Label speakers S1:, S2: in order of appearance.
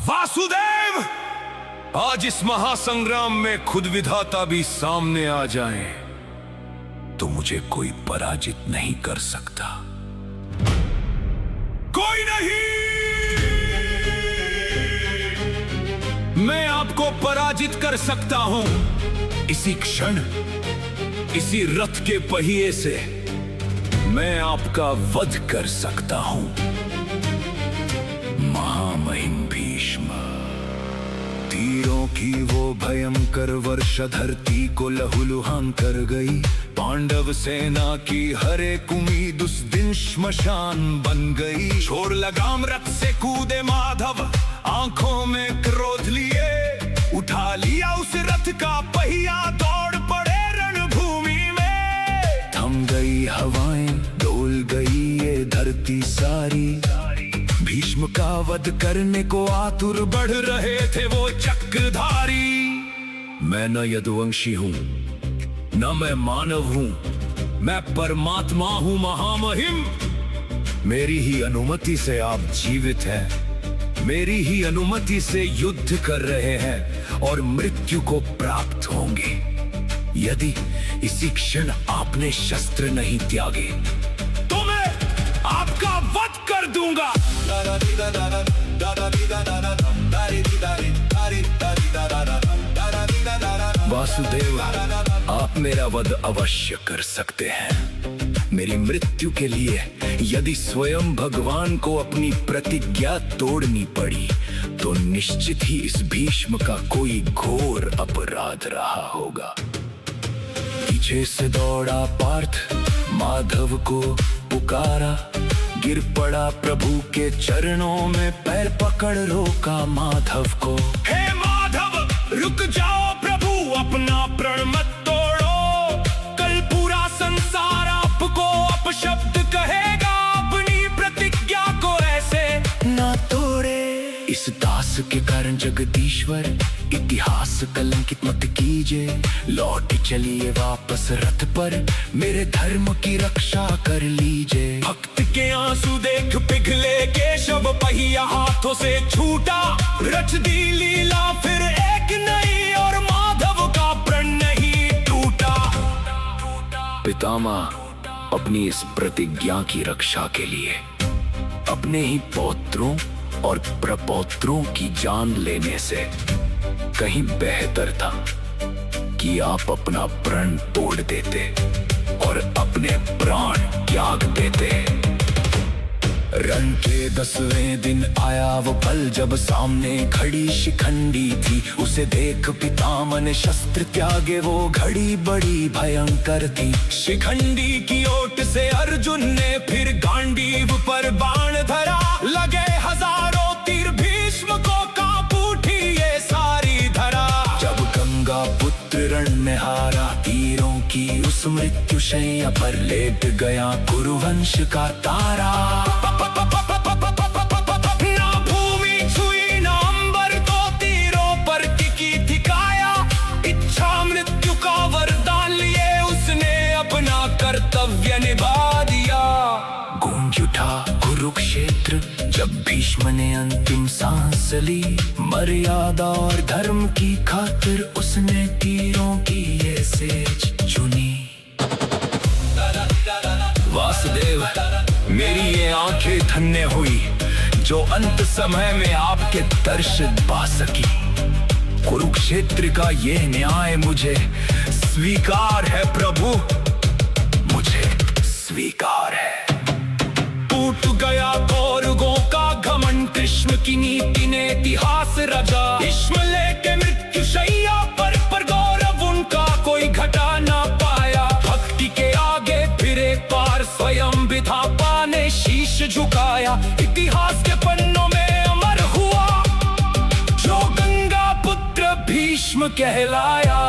S1: वासुदेव, आज इस महासंग्राम में खुद विधाता भी सामने आ जाए तो मुझे कोई पराजित नहीं कर सकता। कोई नहीं, मैं आपको पराजित कर सकता हूं। इसी क्षण, इसी रथ के पहिए से मैं आपका वध कर सकता हूं। महामहिम भीष्म। तीरों की वो भयंकर वर्षा धरती को लहूलुहान कर गई। पांडव सेना की हर एक उम्मीद उस दिन श्मशान बन गई। छोड़ लगाम, रथ से कूदे माधव, आंखों में क्रोध लिए। उठा लिया उस रथ का पहिया, दौड़ पड़े रणभूमि में। थम गई हवाएं, डोल गई ये धरती सारी। भीष्म का वध करने को आतुर बढ़ रहे थे वो चक्रधारी। मैं न यदुवंशी हूँ, न मैं मानव हूँ, मैं परमात्मा हूँ महामहिम। मेरी ही अनुमति से आप जीवित हैं, मेरी ही अनुमति से युद्ध कर रहे हैं और मृत्यु को प्राप्त होंगे यदि इसी क्षण आपने शस्त्र नहीं त्यागे तो मैं आपका वध कर दूंगा। वासुदेव, आप मेरा वध अवश्य कर सकते हैं। मेरी मृत्यु के लिए यदि स्वयं भगवान को अपनी प्रतिज्ञा तोड़नी पड़ी तो निश्चित ही इस भीष्म का कोई घोर अपराध रहा होगा। पीछे से दौड़ा पार्थ, माधव को पुकारा। गिर पड़ा प्रभु के चरणों में, पैर पकड़ रोका माधव को। हे माधव, रुक जाओ प्रभु, अपना प्रण मत तोड़ो। कल पूरा संसार आपको अपशब्द कहेगा। अपनी प्रतिज्ञा को ऐसे ना तोड़े। इस दास के कारण जगदीश्वर इतिहास कलंकित मत कीजिए। लौट चलिए वापस रथ पर, मेरे धर्म की रक्षा कर लीजिए। भक्त के आंसू देख पिघले केशव, पहिया हाथों से छूटा। रच दी लीला फिर एक नई, और माधव का प्रण नहीं टूटा। पितामह, अपनी इस प्रतिज्ञा की रक्षा के लिए अपने ही पौत्रों और प्रपौत्रों की जान लेने से कहीं बेहतर था कि आप अपना प्रण तोड़ देते और अपने प्राण त्याग देते। रण के 10वें दिन आया वो पल, जब सामने खड़ी शिखंडी थी। उसे देख पितामह ने शस्त्र त्यागे, वो घड़ी बड़ी भयंकर थी। शिखंडी की ओट से अर्जुन ने फिर गांडीव पर बाण धरा। लगे हजारों तीर, भीष्म को कांप उठी ये सारी धरा। जब गंगा पुत्र रण में हारा, तीरों की उस मृत्युशैया पर लेट गया कुरुवंश का तारा। ना भूमि छुई ना अंबर, तो तीरों पर टिकी थी काया। इच्छा मृत्यु का वरदान लिए उसने अपना कर्तव्य निभा दिया। गूंज उठा कुरुक्षेत्र जब भीष्म ने अंतिम सांस ली। मर्यादा और धर्म की खातिर उसने तीरों की ये सेज चुनी। वासुदेव, मेरी ये आंखें धन्य हुई जो अंत समय में आपके दर्शन पा सकी। कुरुक्षेत्र का ये न्याय मुझे स्वीकार है प्रभु, मुझे स्वीकार है। टूट गया कौरवों का घमंड, कृष्ण की नीति ने इतिहास रचा। भीष्म लेके मृत्यु शैया पर गौरव उनका कोई घटा ना पाया। भक्ति के आगे फिर एक बार स्वयं विधाता ने शीश झुकाया। इतिहास के पन्नों में अमर हुआ जो गंगा पुत्र भीष्म कहलाया।